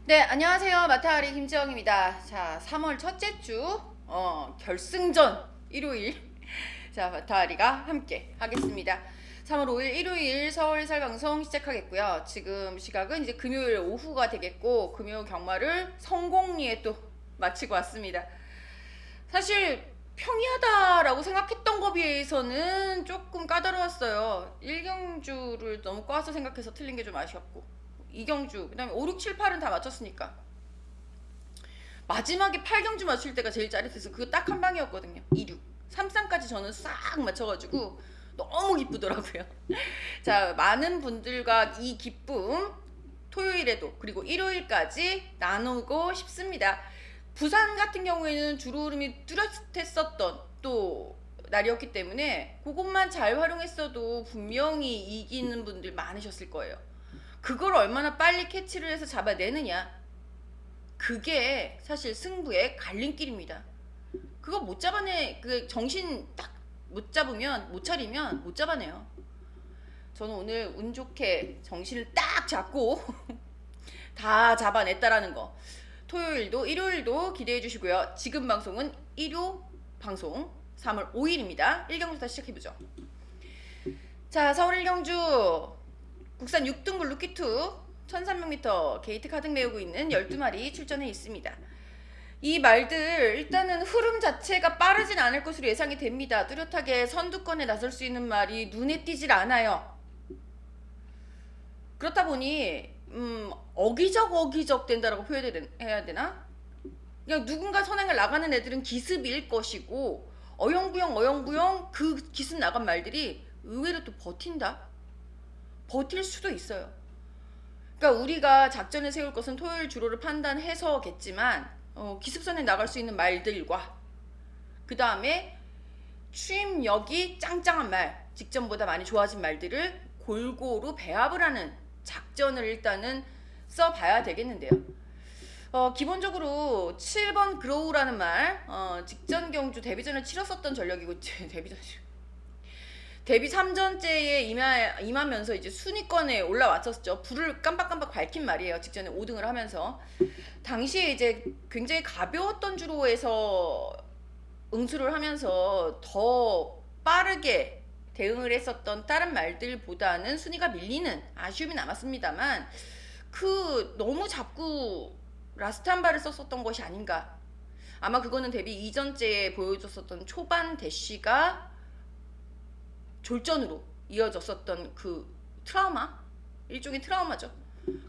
네, 안녕하세요. 마타리 김지영입니다. 자, 3월 첫째 주, 결승전 일요일. 자, 마타리가 함께 하겠습니다. 3월 5일 일요일 서울 해설 방송 시작하겠고요. 지금 시각은 이제 금요일 오후가 되겠고, 금요 경마를 성공리에 또 마치고 왔습니다. 사실 평이하다라고 생각했던 거에 비해서는 조금 까다로웠어요. 1경주를 너무 꽈서 생각해서 틀린 게 좀 아쉬웠고, 2경주, 그 다음에 5, 6, 7, 8은 다 맞췄으니까. 마지막에 8경주 맞출 때가 제일 짜릿해서 그거 딱 한 방이었거든요. 2, 6. 3, 3까지 저는 싹 맞춰가지고 너무 기쁘더라고요. 자, 많은 분들과 이 기쁨 토요일에도 그리고 일요일까지 나누고 싶습니다. 부산 같은 경우에는 주로 흐름이 뚜렷했었던 또 날이었기 때문에 그것만 잘 활용했어도 분명히 이기는 분들 많으셨을 거예요. 그걸 얼마나 빨리 캐치를 해서 잡아내느냐, 그게 사실 승부의 갈림길입니다. 그거 못 잡아내, 그 정신 딱 못 잡으면, 못 차리면 못 잡아내요. 저는 오늘 운 좋게 정신을 딱 잡고 다 잡아냈다라는 거. 토요일도 일요일도 기대해 주시고요. 지금 방송은 일요 방송 3월 5일입니다. 1경주부터 시작해보죠. 자, 서울 1경주 국산 6등급 루키2 1300m 게이트 가득 메우고 있는 12마리 출전해 있습니다. 이 말들 일단은 흐름 자체가 빠르진 않을 것으로 예상이 됩니다. 뚜렷하게 선두권에 나설 수 있는 말이 눈에 띄질 않아요. 그렇다 보니 어기적 된다라고 표현해야 되나? 그냥 누군가 선행을 나가는 애들은 기습일 것이고 어영부영 그 기습 나간 말들이 의외로 또 버틴다? 버틸 수도 있어요. 그러니까 우리가 작전을 세울 것은 토요일 주로를 판단해서겠지만 기습선에 나갈 수 있는 말들과 그 다음에 추임력이 짱짱한 말, 직전보다 많이 좋아진 말들을 골고루 배합을 하는 작전을 일단은 써봐야 되겠는데요. 기본적으로 7번 그로우라는 말, 직전 경주 데뷔전을 치렀었던 전력이고 데뷔 3전째에 임하면서 이제 순위권에 올라왔었죠. 불을 깜빡깜빡 밝힌 말이에요. 직전에 5등을 하면서. 당시에 이제 굉장히 가벼웠던 주로에서 응수를 하면서 더 빠르게 대응을 했었던 다른 말들보다는 순위가 밀리는 아쉬움이 남았습니다만 너무 자꾸 라스트 한 발을 썼었던 것이 아닌가. 아마 그거는 데뷔 이전째에 보여줬었던 초반 대쉬가 졸전으로 이어졌었던 그 트라우마? 일종의 트라우마죠.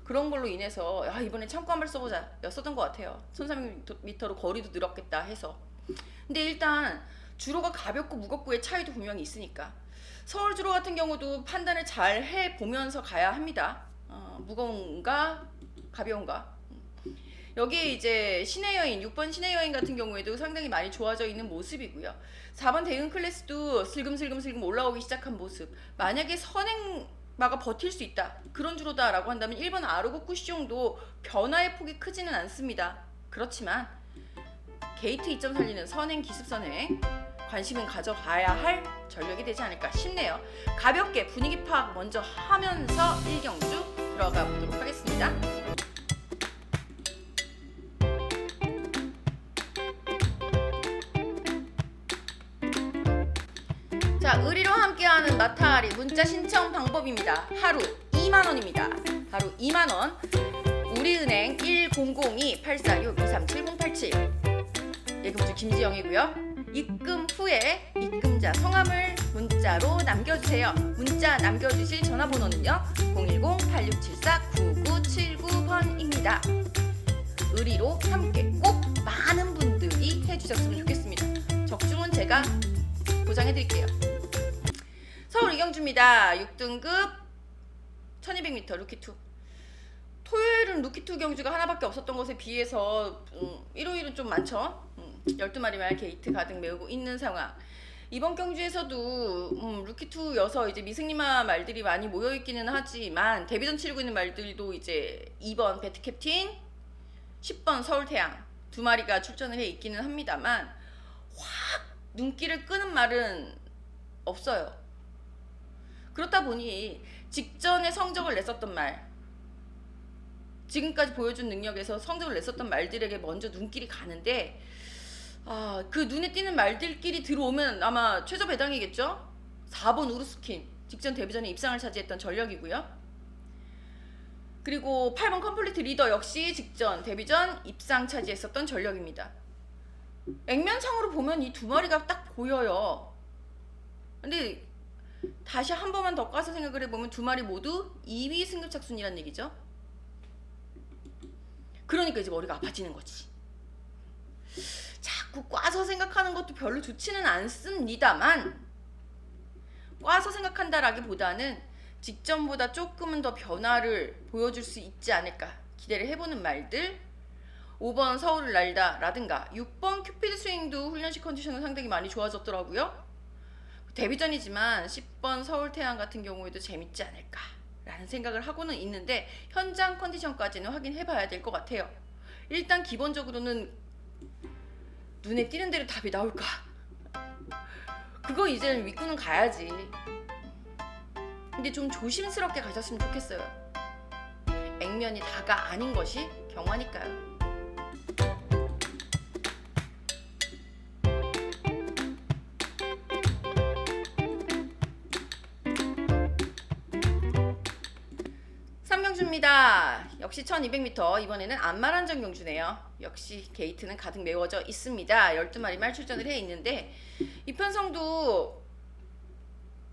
그런 걸로 인해서 이번에 참고 한발 써보자 였었던 것 같아요. 1300m로 거리도 늘었겠다 해서. 근데 일단 주로가 가볍고 무겁고의 차이도 분명히 있으니까 서울 주로 같은 경우도 판단을 잘 해보면서 가야 합니다. 무거운가 가벼운가. 여기에 이제 신의 여인 6번 신의 여인 같은 경우에도 상당히 많이 좋아져 있는 모습이고요. 4번 대응 클래스도 슬금슬금 올라오기 시작한 모습. 만약에 선행마가 버틸 수 있다, 그런 주로다 라고 한다면 1번 아르고 쿠시용도 변화의 폭이 크지는 않습니다. 그렇지만 게이트 2점 살리는 선행 기습선에 관심은 가져가야 할 전력이 되지 않을까 싶네요. 가볍게 분위기 파악 먼저 하면서 1경주 들어가 보도록 하겠습니다. 자, 의리로 함께하는 마타리 문자 신청 방법입니다. 하루 2만원입니다. 하루 2만원. 우리은행 1002-846-237087. 예금주 김지영이고요. 입금 후에 입금자 성함을 문자로 남겨주세요. 문자 남겨주실 전화번호는요 010-8674-9979번입니다. 의리로 함께 꼭 많은 분들이 해주셨으면 좋겠습니다. 적중은 제가 보장해드릴게요. 서울 이경주입니다. 6등급 1200m 루키2. 토요일은 루키2 경주가 하나밖에 없었던 것에 비해서 일요일은 좀 많죠. 12마리 말 게이트 가득 메우고 있는 상황. 이번 경주에서도 루키2여서 이제 미승리마 말들이 많이 모여있기는 하지만 데뷔전 치르고 있는 말들도 이제 2번 배트캡틴, 10번 서울태양 두 마리가 출전을 해 있기는 합니다만 확 눈길을 끄는 말은 없어요. 그렇다 보니 직전에 성적을 냈었던 말, 지금까지 보여준 능력에서 성적을 냈었던 말들에게 먼저 눈길이 가는데 그 눈에 띄는 말들끼리 들어오면 아마 최저 배당이겠죠? 4번 우르스킨 직전 데뷔전에 입상을 차지했던 전력이고요. 그리고 8번 컴플리트 리더 역시 직전 데뷔전 입상 차지했었던 전력입니다. 액면상으로 보면 이 두 마리가 딱 보여요. 근데 다시 한 번만 더 까서 생각을 해보면 두 마리 모두 2위 승급착 순이란 얘기죠. 그러니까 이제 머리가 아파지는 거지. 자꾸 꽈서 생각하는 것도 별로 좋지는 않습니다만, 꽈서 생각한다라기보다는 직전보다 조금은 더 변화를 보여줄 수 있지 않을까 기대를 해보는 말들. 5번 서울을 날다 라든가 6번 큐피드 스윙도 훈련식 컨디션은 상당히 많이 좋아졌더라고요. 데뷔전이지만 10번 서울 태양 같은 경우에도 재밌지 않을까 라는 생각을 하고는 있는데, 현장 컨디션까지는 확인해 봐야 될 것 같아요. 일단 기본적으로는 눈에 띄는 대로 답이 나올까, 그거 이제는 윗구는 가야지. 근데 좀 조심스럽게 가셨으면 좋겠어요. 액면이 다가 아닌 것이 경화니까요. 삼경주입니다. 역시 1200m, 이번에는 안마란정 경주네요. 역시 게이트는 가득 메워져 있습니다. 12마리 말 출전을 해 있는데, 이 편성도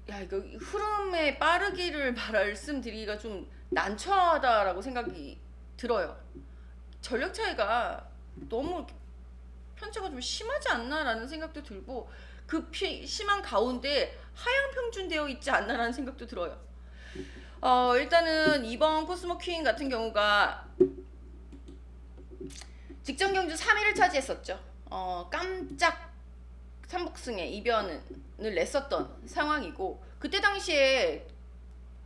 이거 흐름의 빠르기를 말씀드리기가 좀 난처하다라고 생각이 들어요. 전력 차이가 너무 편차가 좀 심하지 않나라는 생각도 들고, 그 심한 가운데 하향 평준되어 있지 않나라는 생각도 들어요. 일단은 이번 코스모 퀸 같은 경우가 직전 경주 3위를 차지했었죠. 깜짝 삼복승에 이변을 냈었던 상황이고, 그때 당시에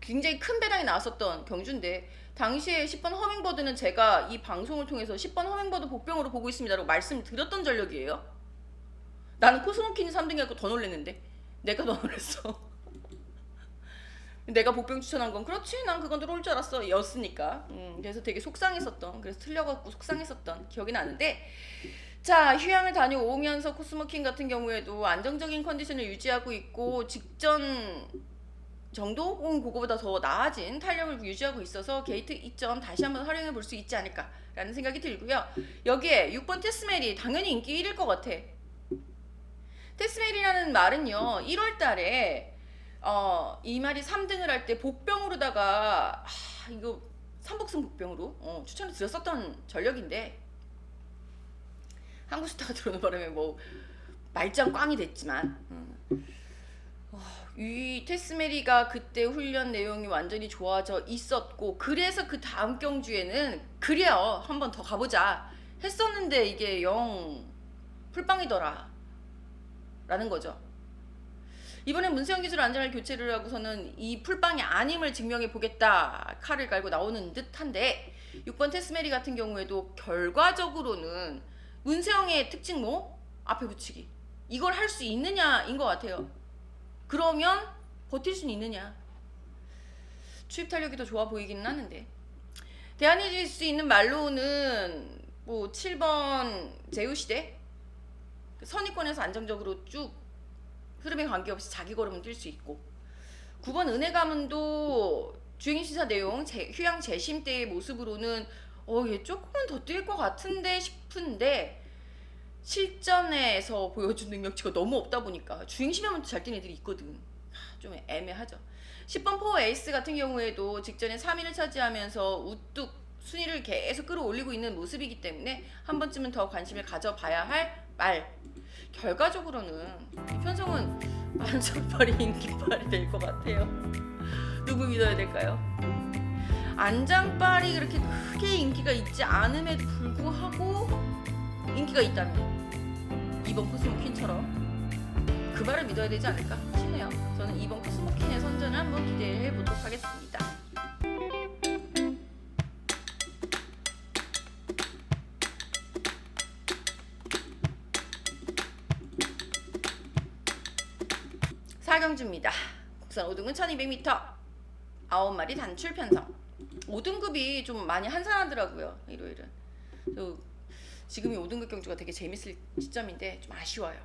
굉장히 큰 배당이 나왔었던 경주인데, 당시에 10번 허밍버드는 제가 이 방송을 통해서 10번 허밍버드 복병으로 보고 있습니다라고 말씀드렸던 전력이에요. 나는 코스모킨이 3등이 갖고 더 놀랬는데, 내가 더 놀랬어. 내가 복병 추천한 건 그렇지, 난 그건 들어올 줄 알았어 였으니까. 그래서 되게 속상했었던, 그래서 틀려갖고 속상했었던 기억이 나는데, 자, 휴양을 다녀오면서 코스모킨 같은 경우에도 안정적인 컨디션을 유지하고 있고, 직전 정도 혹은 그거보다 더 나아진 탄력을 유지하고 있어서 게이트 이점 다시 한번 활용해 볼 수 있지 않을까라는 생각이 들고요. 여기에 6번 테스메리 당연히 인기 1일 것 같아. 테스메리라는 말은요, 1월 달에 이 말이 3등을 할 때 복병으로다가 이거 삼복승 복병으로 추천을 드렸었던 전력인데, 한국스타가 들어오는 바람에 뭐 말짱 꽝이 됐지만, 이 테스메리가 그때 훈련 내용이 완전히 좋아져 있었고, 그래서 그 다음 경주에는 그래요, 한번 더 가보자 했었는데 이게 영 풀빵이더라 라는 거죠. 이번엔 문세영 기술 안전을 교체를 하고서는 이 풀빵이 아님을 증명해 보겠다 칼을 갈고 나오는 듯한데, 6번 테스메리 같은 경우에도 결과적으로는 문세영의 특징모 앞에 붙이기, 이걸 할 수 있느냐인 것 같아요. 그러면 버틸 수는 있느냐. 추입 탄력이 더 좋아 보이기는 하는데, 대안해질 수 있는 말로는 뭐 7번 제우시대 선입권에서 안정적으로 쭉 흐름에 관계없이 자기 걸음은 뛸 수 있고, 9번 은혜 가문도 주행시사 내용 휴양 재심 때의 모습으로는 얘 조금은 더 뛸 것 같은데 싶은데, 실전에서 보여준 능력치가 너무 없다 보니까 주행시하면 잘 뛰는 애들이 있거든. 좀 애매하죠. 10번 포 에이스 같은 경우에도 직전에 3위를 차지하면서 우뚝 순위를 계속 끌어올리고 있는 모습이기 때문에 한 번쯤은 더 관심을 가져봐야 할 말. 결과적으로는 이 편성은 안전빨이 인기빨이 될 것 같아요. 누구 믿어야 될까요? 안장빨이 그렇게 크게 인기가 있지 않음에도 불구하고 인기가 있다면 2번 코스모퀸처럼 그 말을 믿어야 되지 않을까 싶네요. 저는 2번 코스모퀸의 선전을 한번 기대해 보도록 하겠습니다. 사경주입니다. 국산 5등은 1200m 9마리 단출 편성. 5등급이 좀 많이 한산하더라고요. 일요일은. 지금이 5등급 경주가 되게 재밌을 시점인데 좀 아쉬워요.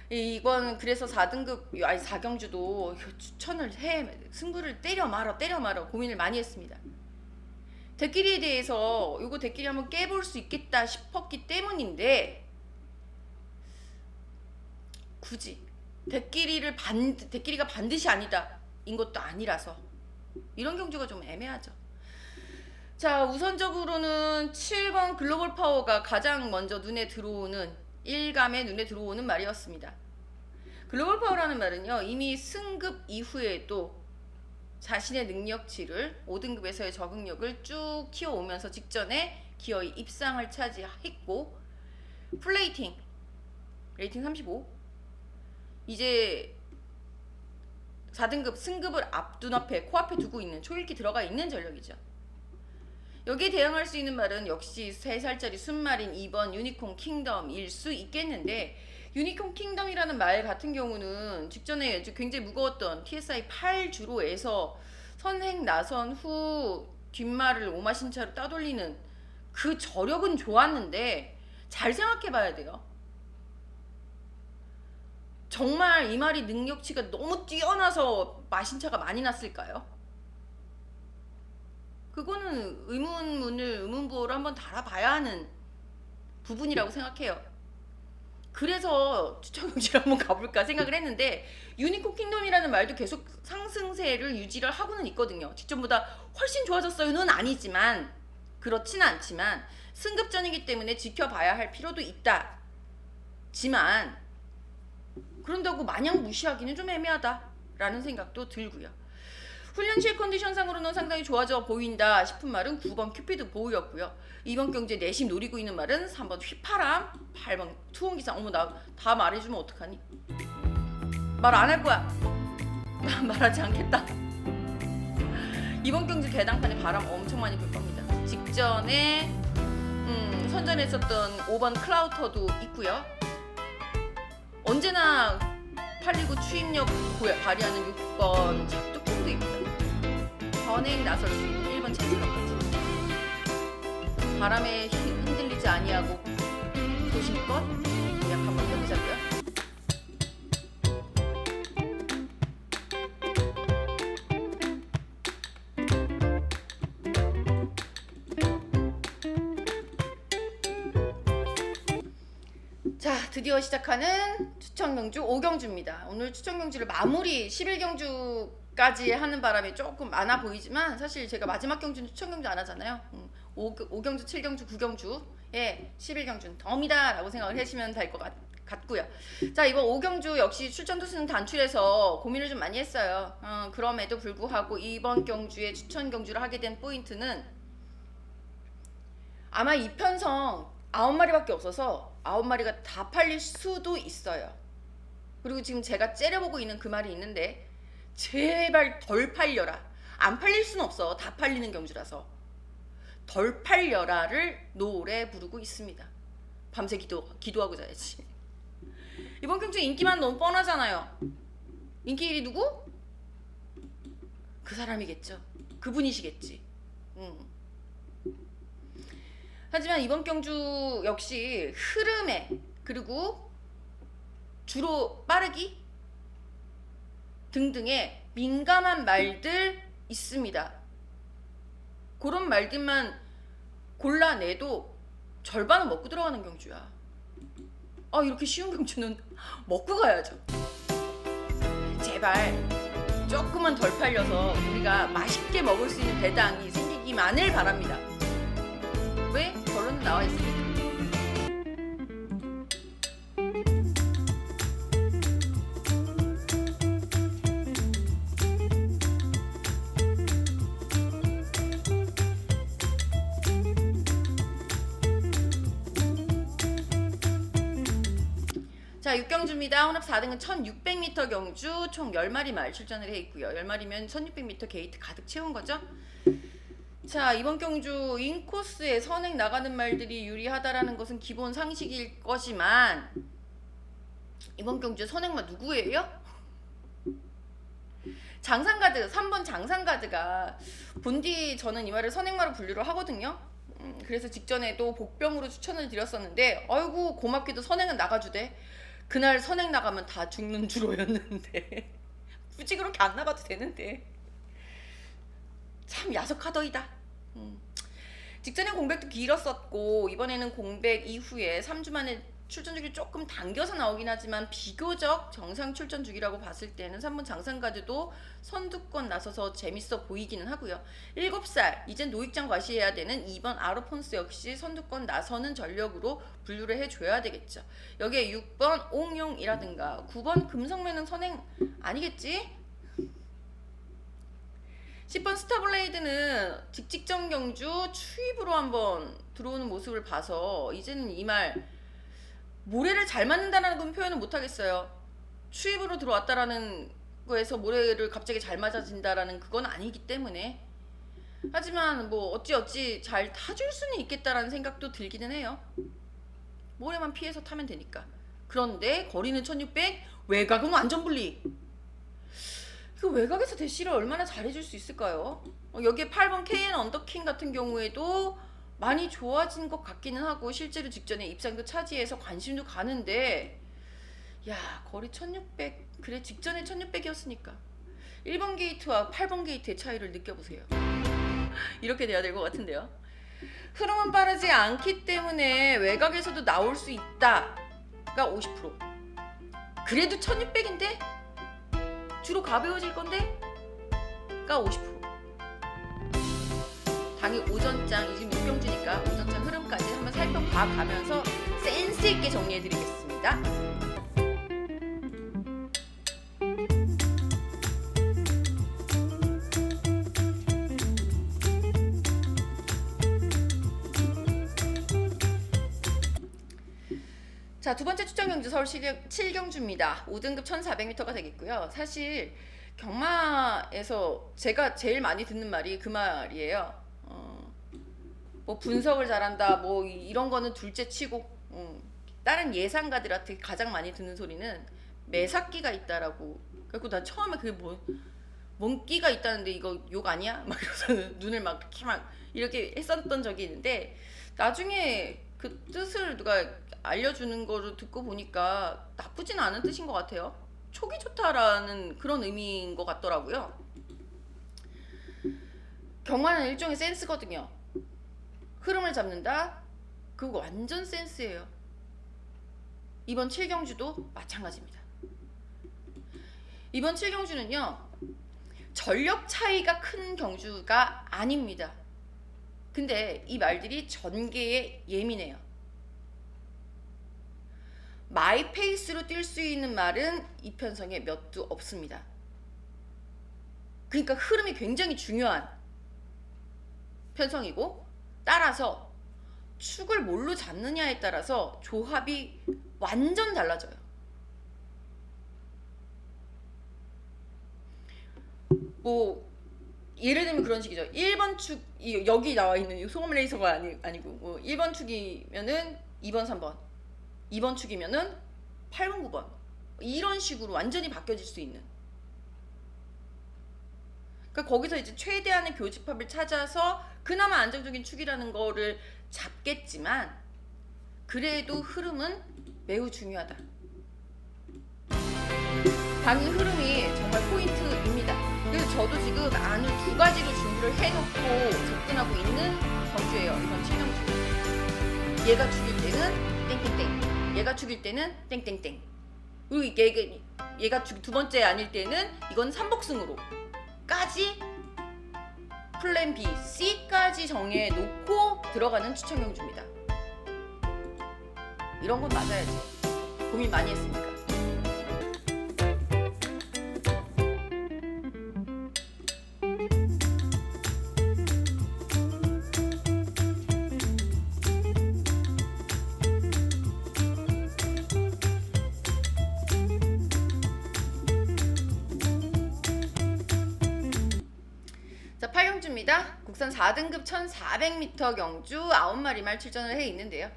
이번 그래서 4등급 아니 4경주도 추천을 해 승부를 때려 말아 고민을 많이 했습니다. 대끼리에 대해서 이거 대끼리 한번 깨볼 수 있겠다 싶었기 때문인데 굳이 대끼리가 반드시 아니다 인 것도 아니라서 이런 경주가 좀 애매하죠. 자, 우선적으로는 7번 글로벌 파워가 가장 먼저 일감에 눈에 들어오는 말이었습니다. 글로벌 파워라는 말은요, 이미 승급 이후에도 자신의 능력치를 5등급에서의 적응력을 쭉 키워오면서 직전에 기어이 입상을 차지했고, 플레이팅 레이팅 35, 이제 4등급 승급을 눈앞에 코앞에 두고 있는 초읽기 들어가 있는 전력이죠. 여기에 대응할 수 있는 말은 역시 3살짜리 순말인 2번 유니콘 킹덤일 수 있겠는데, 유니콘 킹덤이라는 말 같은 경우는 직전에 굉장히 무거웠던 TSI 8주로에서 선행 나선 후 뒷말을 오마신차로 따돌리는 그 저력은 좋았는데 잘 생각해 봐야 돼요. 정말 이 말이 능력치가 너무 뛰어나서 마신차가 많이 났을까요? 그거는 의문부호를 한번 달아봐야 하는 부분이라고 생각해요. 그래서 추천경주를 한번 가볼까 생각을 했는데, 유니콘 킹덤이라는 말도 계속 상승세를 유지를 하고는 있거든요. 직전보다 훨씬 좋아졌어요는 아니지만, 그렇진 않지만 승급전이기 때문에 지켜봐야 할 필요도 있다지만 그런다고 마냥 무시하기는 좀 애매하다라는 생각도 들고요. 훈련실 컨디션상으로는 상당히 좋아져 보인다 싶은 말은 9번 큐피드 보우였고요. 이번 경주에 내심 노리고 있는 말은 3번 휘파람, 8번 투혼기상. 어머, 나 다 말해주면 어떡하니? 말 안 할 거야. 나 말하지 않겠다. 이번 경주 개당판에 바람 엄청 많이 불 겁니다. 직전에 선전했었던 5번 클라우터도 있고요. 언제나 팔리고 추임력 발휘하는 6번 작두콩도 있고요. 전행 나설 수 있는 1번 챔스러까지. 바람에 흔들리지 아니하고 조심껏 약 한번 해보자고요. 자, 드디어 시작하는 추천경주 5경주입니다. 오늘 추천경주를 마무리 11경주까지 하는 바람에 조금 많아 보이지만 사실 제가 마지막 경주는 추천경주 안 하잖아요. 5경주, 7경주, 9경주에 11경주는 덤이다 라고 생각을 하시면 될 것 같고요. 자, 이번 5경주 역시 출전 투수는 단출해서 고민을 좀 많이 했어요. 그럼에도 불구하고 이번 경주에 추천경주를 하게 된 포인트는 아마 이편성 9마리밖에 없어서 9마리가 다 팔릴 수도 있어요. 그리고 지금 제가 째려보고 있는 그 말이 있는데, 제발 덜 팔려라. 안 팔릴 수는 없어. 다 팔리는 경주라서. 덜 팔려라를 노래 부르고 있습니다. 밤새 기도하고 자야지. 이번 경주 인기만 너무 뻔하잖아요. 인기 1위 누구? 그 사람이겠죠. 그분이시겠지. 하지만 이번 경주 역시 흐름에, 그리고 주로 빠르기 등등의 민감한 말들 있습니다. 그런 말들만 골라내도 절반은 먹고 들어가는 경주야. 이렇게 쉬운 경주는 먹고 가야죠. 제발 조금만 덜 팔려서 우리가 맛있게 먹을 수 있는 배당이 생기기만을 바랍니다. 왜? 결론은 나와 있으니까. 자, 6경주입니다. 혼합 4등은 1600m 경주 총 10마리 말 출전을 해 있고요. 10마리면 1600m 게이트 가득 채운 거죠. 자, 이번 경주 인코스에 선행 나가는 말들이 유리하다라는 것은 기본 상식일 것이만, 이번 경주 선행마 누구예요? 장상가드 3번 장상가드가 본디 저는 이 말을 선행마로 분류를 하거든요. 그래서 직전에도 복병으로 추천을 드렸었는데 아이고 고맙게도 선행은 나가주대. 그날 선행 나가면 다 죽는 주로였는데 굳이 그렇게 안 나가도 되는데 참 야속하더이다. 직전에 공백도 길었었고 이번에는 공백 이후에 3주 만에 출전 주기 조금 당겨서 나오긴 하지만 비교적 정상 출전 주기라고 봤을 때는 3번 장상가드도 선두권 나서서 재밌어 보이기는 하고요. 7살 이젠 노익장 과시해야 되는 2번 아르폰스 역시 선두권 나서는 전력으로 분류를 해줘야 되겠죠. 여기에 6번 옥용이라든가 9번 금성매는 선행 아니겠지? 10번 스타블레이드는 직직전 경주 추입으로 한번 들어오는 모습을 봐서 이제는 이 말 모래를 잘 맞는다는 건 표현은 못하겠어요. 추입으로 들어왔다라는 거에서 모래를 갑자기 잘 맞아진다라는 그건 아니기 때문에 하지만 뭐 어찌어찌 잘 타줄 수는 있겠다라는 생각도 들기는 해요. 모래만 피해서 타면 되니까. 그런데 거리는 1600, 외곽은 완전 분리. 그 외곽에서 대시를 얼마나 잘해줄 수 있을까요? 여기에 8번 KN 언더킹 같은 경우에도 많이 좋아진 것 같기는 하고 실제로 직전에 입상도 차지해서 관심도 가는데 야 거리 1600 그래 직전에 1600이었으니까 1번 게이트와 8번 게이트의 차이를 느껴보세요. 이렇게 돼야 될 것 같은데요. 흐름은 빠르지 않기 때문에 외곽에서도 나올 수 있다가 50%. 그래도 1600인데 주로 가벼워질 건데 가 50%. 당일 오전장 지금 육경주니까 오전장 흐름까지 한번 살펴봐 가면서 센스 있게 정리해 드리겠습니다. 자, 두 번째 추천 경주 서울 7경주입니다. 5등급 1400m가 되겠고요. 사실 경마에서 제가 제일 많이 듣는 말이 그 말이에요. 뭐 분석을 잘한다 뭐 이런 거는 둘째 치고 다른 예상가들한테 가장 많이 듣는 소리는 매사끼가 있다라고. 그래서 난 처음에 그게 뭔 끼가 있다는데 이거 욕 아니야? 막 이러면서 눈을 막 이렇게 막 이렇게 했었던 적이 있는데 나중에 그 뜻을 누가 알려주는 거를 듣고 보니까 나쁘진 않은 뜻인 것 같아요. 촉이 좋다라는 그런 의미인 것 같더라고요. 경마는 일종의 센스거든요. 흐름을 잡는다? 그거 완전 센스예요. 이번 7경주도 마찬가지입니다. 이번 7경주는요 전력 차이가 큰 경주가 아닙니다. 근데 이 말들이 전개에 예민해요. 마이 페이스로 뛸 수 있는 말은 이 편성에 몇 두 없습니다. 그러니까 흐름이 굉장히 중요한 편성이고 따라서 축을 뭘로 잡느냐에 따라서 조합이 완전 달라져요. 뭐 예를 들면 그런 식이죠. 1번 축 여기 나와 있는 소금 레이서가 아니고 뭐 1번 축이면은 2번 3번 2번 축이면은 8번 9번 이런 식으로 완전히 바뀌어질 수 있는. 그러니까 거기서 이제 최대한의 교집합을 찾아서 그나마 안정적인 축이라는 거를 잡겠지만 그래도 흐름은 매우 중요하다. 당일 흐름이 정말 포인트입니다. 그래서 저도 지금 안을 두 가지로 준비를 해놓고 접근하고 있는 경주예요. 이번 7경주. 얘가 죽일 때는 땡땡땡. 얘가 죽일 때는 땡땡땡. 그리고 얘가 두 번째 아닐 때는 이건 삼복승으로까지 플랜 B, C까지 정해놓고 들어가는 추천 경주입니다. 이런 건 맞아야지. 고민 많이 했으니까. 자, 8경주입니다. 국산 4등급 1400m 경주 9마리 말 출전을 해 있는데요.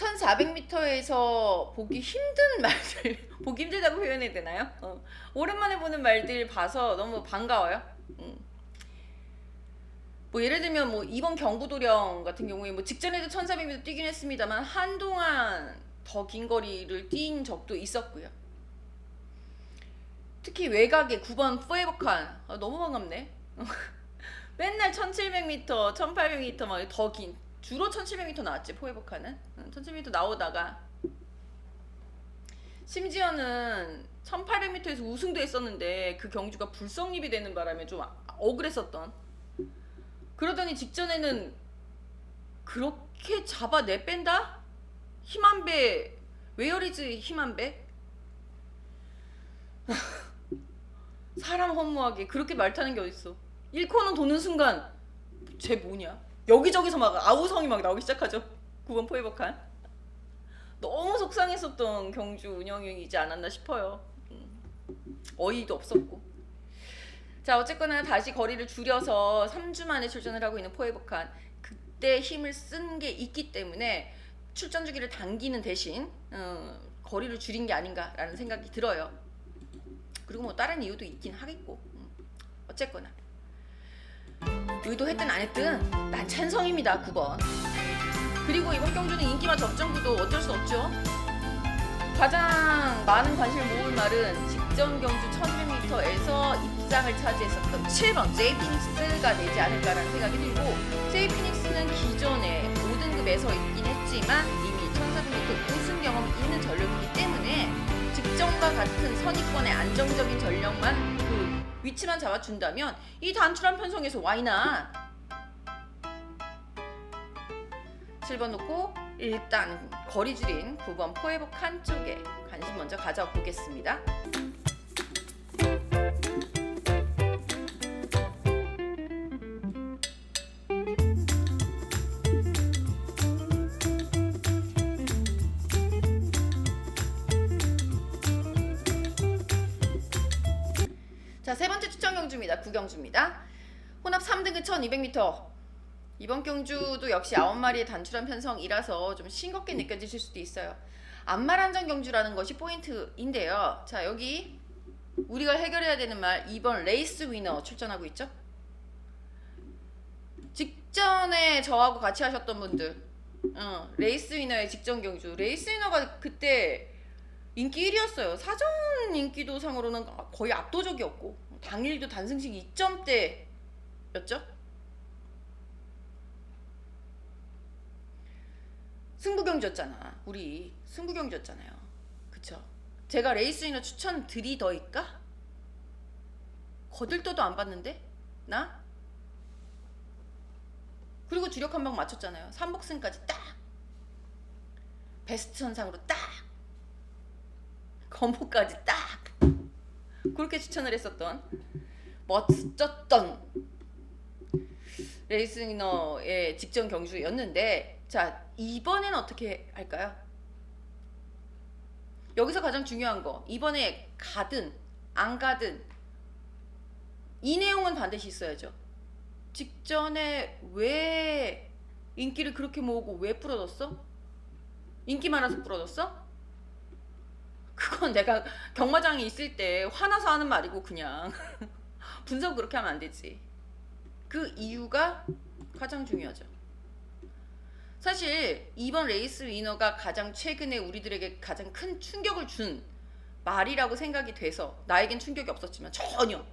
1400m에서 보기 힘든 말들 보기 힘들다고 표현해야 되나요? 오랜만에 보는 말들 봐서 너무 반가워요. 뭐 예를 들면 뭐 이번 경부도령 같은 경우에 뭐 직전에도 1400m 뛰긴 했습니다만 한동안 더 긴 거리를 뛴 적도 있었고요. 특히 외곽에 9번 포에버칸 너무 반갑네. 맨날 1700m, 1800m 막 더 긴 주로 1700m 나왔지 포에버칸은. 1700m 나오다가 심지어는 1800m에서 우승도 했었는데 그 경주가 불성립이 되는 바람에 좀 억울했었던. 그러더니 직전에는 그렇게 잡아 내뺀다? 힘한배 웨어리즈 힘한배? 사람 허무하게 그렇게 말 타는 게 어딨어. 1코너 도는 순간 쟤 뭐냐? 여기저기서 막 아우성이 막 나오기 시작하죠. 9번 포에버칸. 너무 속상했었던 경주 운영이지 않았나 싶어요. 어이도 없었고. 자, 어쨌거나 다시 거리를 줄여서 3주 만에 출전을 하고 있는 포에버칸. 그때 힘을 쓴 게 있기 때문에 출전 주기를 당기는 대신 거리를 줄인 게 아닌가라는 생각이 들어요. 그리고 뭐 다른 이유도 있긴 하겠고. 어쨌거나 의도했든 안 했든 난 찬성입니다. 9번. 그리고 이번 경주는 인기와 접전구도 어쩔 수 없죠. 가장 많은 관심을 모을 말은 직전 경주 1600m에서 입상을 차지했었던 7번 제이 피닉스가 되지 않을까라는 생각이 들고, 제이 피닉스는 기존에 5등급에서 있긴 했지만 이미 1400m 우승 경험이 있는 전력이기 때문에 직전과 같은 선입권의 안정적인 전력만 그 위치만 잡아준다면 이 단출한 편성에서 와이나 7번 놓고 일단 거리 줄인 9번 포에버칸 쪽에 관심 먼저 가져보겠습니다. 자, 세 번째 추천 경주입니다. 9경주입니다. 혼합 3등급 1200m. 이번 경주도 역시 9마리의 단출한 편성이라서 좀 싱겁게 느껴지실 수도 있어요. 안말안전 경주라는 것이 포인트인데요. 자, 여기 우리가 해결해야 되는 말 2번 레이스 위너 출전하고 있죠. 직전에 저하고 같이 하셨던 분들, 레이스 위너의 직전 경주. 레이스 위너가 그때 인기 1위였어요. 사전 인기도 상으로는 거의 압도적이었고 당일도 단승식 2점대였죠. 승부경주였잖아. 우리 승부경주였잖아요. 그쵸? 제가 레이스 위너 추천 드리더일까? 거들떠도 안 봤는데? 나? 그리고 주력 한 방 맞췄잖아요. 3복승까지 딱! 베스트 선상으로 딱! 건보까지 딱! 그렇게 추천을 했었던 멋졌던 레이스 위너의 직전 경주였는데, 자, 이번에는 어떻게 할까요? 여기서 가장 중요한 거, 이번에 가든 안 가든 이 내용은 반드시 있어야죠. 직전에 왜 인기를 그렇게 모으고 왜 부러졌어? 인기 많아서 부러졌어? 그건 내가 경마장에 있을 때 화나서 하는 말이고 그냥 분석 그렇게 하면 안 되지. 그 이유가 가장 중요하죠. 사실 이번 레이스 위너가 가장 최근에 우리들에게 가장 큰 충격을 준 말이라고 생각이 돼서, 나에겐 충격이 없었지만 전혀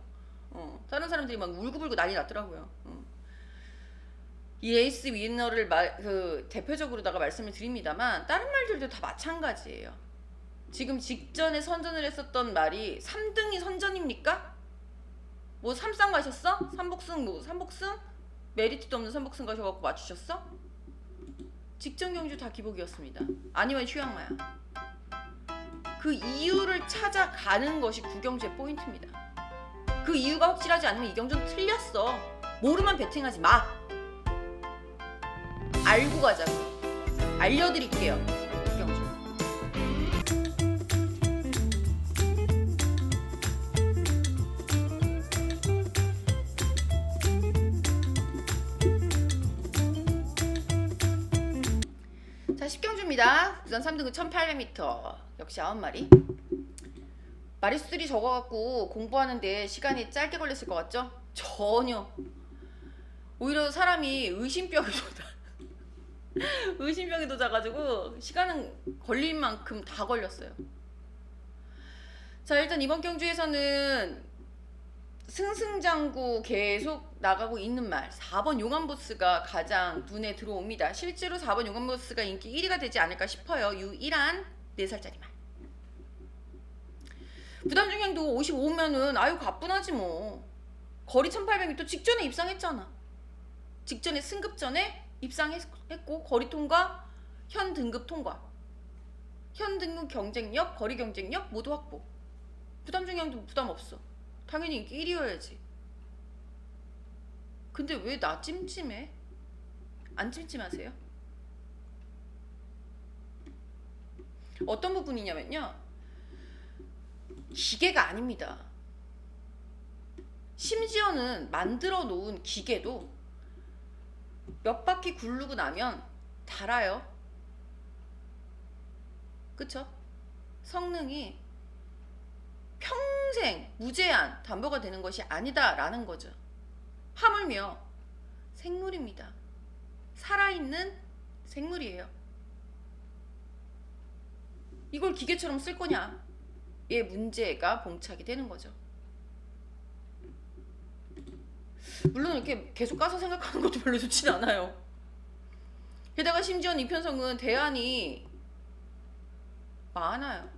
다른 사람들이 막 울고불고 난리 났더라고요. 이 레이스 위너를 대표적으로다가 말씀을 드립니다만 다른 말들도 다 마찬가지예요. 지금 직전에 선전을 했었던 말이 3등이 선전입니까? 뭐 3쌍 가셨어? 3복승 뭐 3복승? 메리트도 없는 3복승 가셔갖고 맞추셨어? 직전 경주 다 기복이었습니다. 아니면 휴양마야. 그 이유를 찾아가는 것이 9경주의 포인트입니다. 그 이유가 확실하지 않으면 이 경주는 틀렸어. 모르면 베팅하지 마. 알고 가자고. 알려드릴게요. 9경주. 자, 10경주입니다. 갑니다. 부산 3등급 1800m 역시 9마리. 마리수들이 적어갖고 공부하는데 시간이 짧게 걸렸을 것 같죠? 전혀. 오히려 사람이 의심병이 돋아. 의심병이 돋아가지고 시간은 걸릴 만큼 다 걸렸어요. 자, 일단 이번 경주에서는 승승장구 계속 나가고 있는 말 4번 용암보스가 가장 눈에 들어옵니다. 실제로 4번 용암보스가 인기 1위가 되지 않을까 싶어요. 유일한 4살짜리 말. 부담중량도 55면은 아유 가뿐하지 뭐. 거리 1800m 직전에 입상했잖아. 직전에 승급 전에 입상했고 거리 통과, 현 등급 통과, 현 등급 경쟁력, 거리 경쟁력 모두 확보. 부담중량도 부담 없어. 당연히 인기 1위여야지. 근데 왜 나 찜찜해? 안 찜찜하세요? 어떤 부분이냐면요, 기계가 아닙니다. 심지어는 만들어 놓은 기계도 몇 바퀴 굴르고 나면 닳아요. 그쵸? 성능이 평생 무제한 담보가 되는 것이 아니다라는 거죠. 하물며 생물입니다. 살아있는 생물이에요. 이걸 기계처럼 쓸 거냐? 예, 문제가 봉착이 되는 거죠. 물론 이렇게 계속 까서 생각하는 것도 별로 좋진 않아요. 게다가 심지어 이편성은 대안이 많아요.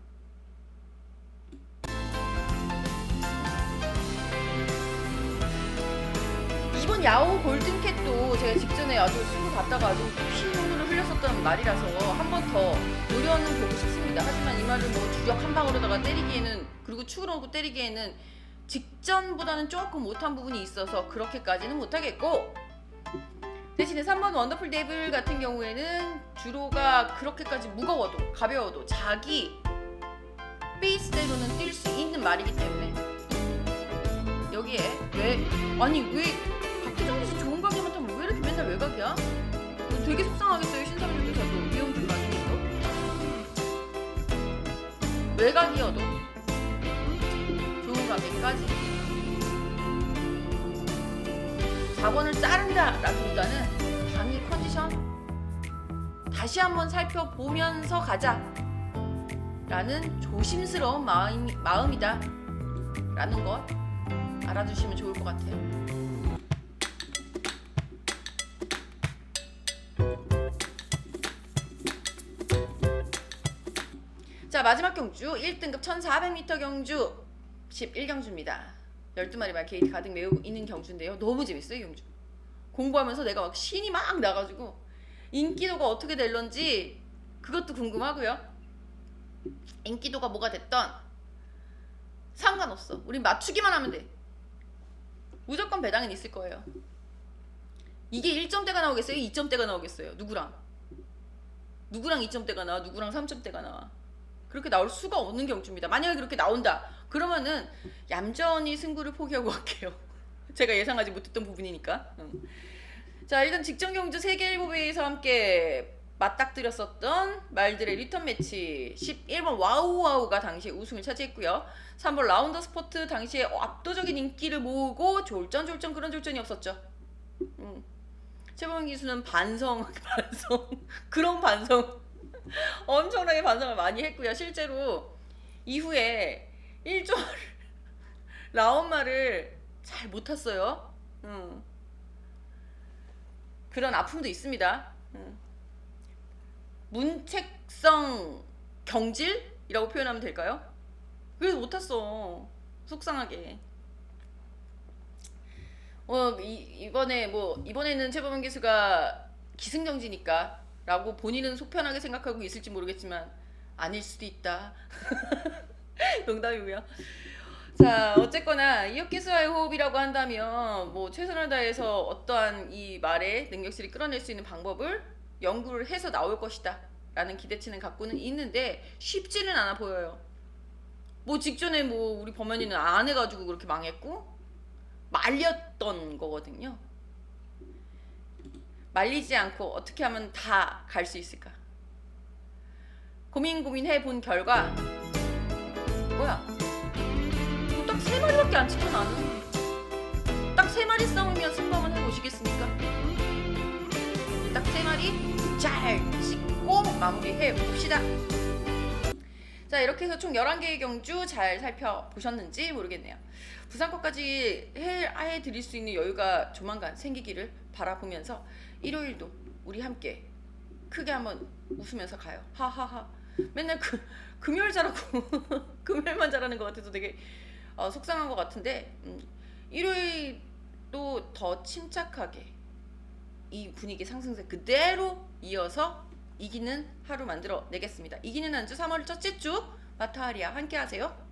이번 야호 골든캣도 제가 직전에 아주 쓰고 갔다가 아주 피눈물을 흘렸었던 말이라서 한 번 더 노려는 보고 싶습니다. 하지만 이 말을 뭐 주력 한 방으로다가 때리기에는, 그리고 축으로 때리기에는 직전보다는 조금 못한 부분이 있어서 그렇게까지는 못하겠고, 대신에 3번 원더풀 데블 같은 경우에는 주로가 그렇게까지 무거워도 가벼워도 자기 페이스대로는 뛸 수 있는 말이기 때문에 여기에 왜 박태정에서 좋은 가게만 타면 왜 이렇게 맨날 외곽이야? 되게 속상하겠어요. 신사분 교사도 이용준 마지막도 외곽이어도 좋은 가게까지 4번을 자른다 라기보다는 당일 컨디션 다시 한번 살펴보면서 가자 라는 조심스러운 마음이다 라는 것 알아두시면 좋을 것 같아요. 자, 마지막 경주 1등급 1400m 경주 11경주입니다. 12마리 말 게이트 가득 메우고 있는 경주인데요. 너무 재밌어요. 이 경주 공부하면서 내가 막 신이 막 나가지고 인기도가 어떻게 될런지 그것도 궁금하고요. 인기도가 뭐가 됐던 상관없어. 우린 맞추기만 하면 돼. 무조건 배당은 있을 거예요. 이게 1점대가 나오겠어요? 2점대가 나오겠어요? 누구랑 2점대가 나와? 누구랑 3점대가 나와? 그렇게 나올 수가 없는 경주입니다. 만약에 그렇게 나온다 그러면은 얌전히 승부를 포기하고 갈게요. 제가 예상하지 못했던 부분이니까. 자, 일단 직전 경주 세계일보배에서 함께 맞닥뜨렸었던 말들의 리턴 매치 11번 와우와우가 당시에 우승을 차지했고요. 3번 라운더 스포트 당시에 압도적인 인기를 모으고 졸전 그런 졸전이 없었죠. 최범 기수는 반성 그런 반성 엄청나게 반성을 많이 했고요. 실제로 이후에 1조 라운마를 잘 못 탔어요. 그런 아픔도 있습니다. 문책성 경질이라고 표현하면 될까요? 그래서 못 탔어. 속상하게. 이번에는 최범원 기수가 기승전지니까 라고 본인은 속편하게 생각하고 있을지 모르겠지만 아닐 수도 있다. 농담이고요. 자, 어쨌거나 이혁 기수와의 호흡이라고 한다면 뭐 최선을 다해서 어떠한 이 말의 능력치를 끌어낼 수 있는 방법을 연구를 해서 나올 것이다 라는 기대치는 갖고는 있는데 쉽지는 않아 보여요. 뭐 직전에 뭐 우리 범현이는 안 해가지고 그렇게 망했고 말렸던 거거든요. 말리지 않고 어떻게 하면 다 갈 수 있을까? 고민해 본 결과 뭐야? 딱 3마리밖에 안 찍혀 나는. 딱 3마리 싸우면 승부만 해보시겠습니까? 딱 3마리 잘 찍고 마무리해 봅시다. 자, 이렇게 해서 총 11개의 경주 잘 살펴보셨는지 모르겠네요. 부산권까지 해드릴 수 있는 여유가 조만간 생기기를 바라보면서 일요일도 우리 함께 크게 한번 웃으면서 가요. 하하하. 맨날 금요일 잘하고 금요일만 잘하는 것 같아서 되게 속상한 것 같은데 일요일도 더 침착하게 이 분위기 상승세 그대로 이어서 이기는 하루 만들어 내겠습니다. 이기는 안주 3월 첫째 주 마타리아 함께 하세요.